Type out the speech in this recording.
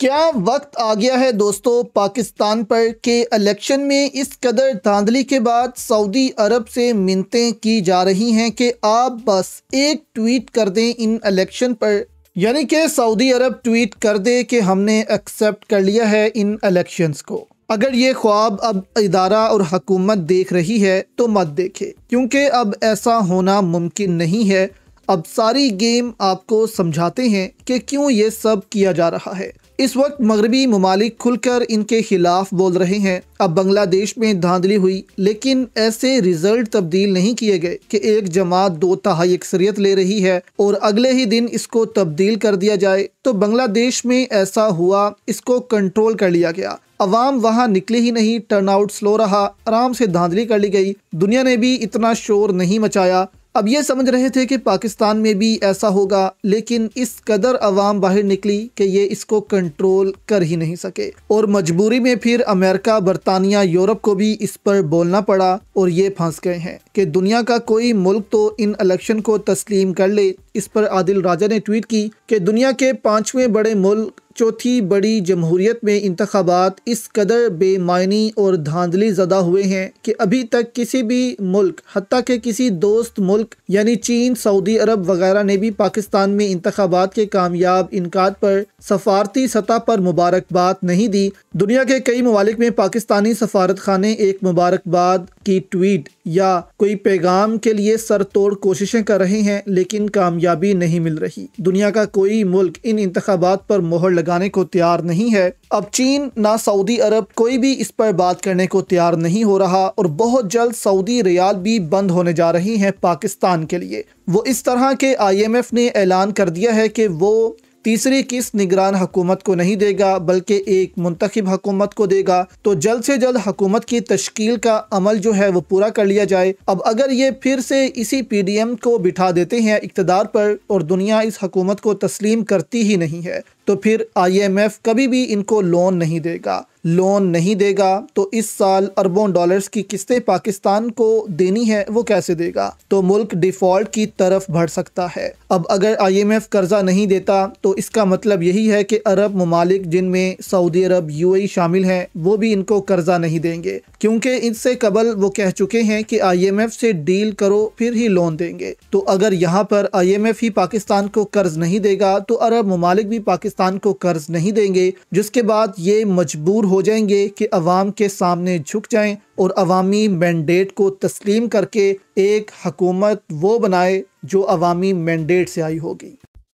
کیا وقت آ گیا ہے دوستو پاکستان پر کہ الیکشن میں اس قدر دھاندلی کے بعد سعودی عرب سے منتیں کی جا رہی ہیں کہ آپ بس ایک ٹویٹ کر دیں ان الیکشن پر، یعنی کہ سعودی عرب ٹویٹ کر دے کہ ہم نے ایکسیپٹ کر لیا ہے ان الیکشنز کو۔ اگر یہ خواب اب ادارہ اور حکومت دیکھ رہی ہے تو مت دیکھے، کیونکہ اب ایسا ہونا ممکن نہیں ہے۔ اب ساری گیم آپ کو سمجھاتے ہیں کہ کیوں یہ سب کیا جا رہا ہے۔ اس وقت مغربی ممالک کھل کر ان کے خلاف بول رہے ہیں۔ اب بنگلہ دیش میں دھاندلی ہوئی، لیکن ایسے رزلٹ تبدیل نہیں کیے گئے کہ ایک جماعت 2/3 اکثریت لے رہی ہے اور اگلے ہی دن اس کو تبدیل کر دیا جائے۔ تو بنگلہ دیش میں ایسا ہوا، اس کو کنٹرول کر لیا گیا، عوام وہاں نکلے ہی نہیں، ٹرن آؤٹ سلو رہا، آرام سے دھاندلی کر لی گئی، دنیا نے بھی اتنا شور نہیں مچایا۔ اب یہ سمجھ رہے تھے کہ پاکستان میں بھی ایسا ہوگا، لیکن اس قدر عوام باہر نکلی کہ یہ اس کو کنٹرول کر ہی نہیں سکے، اور مجبوری میں پھر امریکہ، برطانیہ، یورپ کو بھی اس پر بولنا پڑا، اور یہ پھنس گئے ہیں کہ دنیا کا کوئی ملک تو ان الیکشن کو تسلیم کر لے۔ اس پر عادل راجہ نے ٹویٹ کی کہ دنیا کے 5ویں بڑے ملک، چوتھی بڑی جمہوریت میں انتخابات اس قدر بے معنی اور دھاندلی زدہ ہوئے ہیں کہ ابھی تک کسی بھی ملک، حتیٰ کہ کسی دوست ملک یعنی چین، سعودی عرب وغیرہ نے بھی پاکستان میں انتخابات کے کامیاب انعقاد پر سفارتی سطح پر مبارکباد نہیں دی۔ دنیا کے کئی ممالک میں پاکستانی سفارت خانے ایک مبارکباد کی ٹویٹ یا کوئی پیغام کے لیے سر توڑ کوششیں کر رہے ہیں، لیکن کامیابی نہیں مل رہی۔ دنیا کا کوئی ملک ان انتخابات پر مہر لگانے کو تیار نہیں ہے۔ اب چین نہ سعودی عرب، کوئی بھی اس پر بات کرنے کو تیار نہیں ہو رہا، اور بہت جلد سعودی ریال بھی بند ہونے جا رہی ہیں پاکستان کے لیے۔ وہ اس طرح کہ IMF نے اعلان کر دیا ہے کہ وہ تیسری قسط نگران حکومت کو نہیں دے گا، بلکہ ایک منتخب حکومت کو دے گا۔ تو جلد سے جلد حکومت کی تشکیل کا عمل جو ہے وہ پورا کر لیا جائے۔ اب اگر یہ پھر سے اسی PDM کو بٹھا دیتے ہیں اقتدار پر، اور دنیا اس حکومت کو تسلیم کرتی ہی نہیں ہے، تو پھر IMF کبھی بھی ان کو لون نہیں دے گا۔ لون نہیں دے گا تو اس سال اربوں ڈالرز کی قسطیں پاکستان کو دینی ہے، وہ کیسے دے گا؟ تو ملک ڈیفالٹ کی طرف بڑھ سکتا ہے۔ اب اگر IMF قرضہ نہیں دیتا تو اس کا مطلب یہی ہے کہ عرب ممالک، جن میں سعودی عرب، UAE شامل ہیں، وہ بھی ان کو قرضہ نہیں دیں گے، کیونکہ اس سے قبل وہ کہہ چکے ہیں کہ IMF سے ڈیل کرو پھر ہی لون دیں گے۔ تو اگر یہاں پر IMF ہی پاکستان کو قرض نہیں دے گا تو عرب ممالک بھی پاکستان کو قرض نہیں دیں گے، جس کے بعد یہ مجبور ہو جائیں گے کہ عوام کے سامنے جھک جائیں اور عوامی مینڈیٹ کو تسلیم کر کے ایک حکومت وہ بنائے جو عوامی مینڈیٹ سے آئی ہوگی۔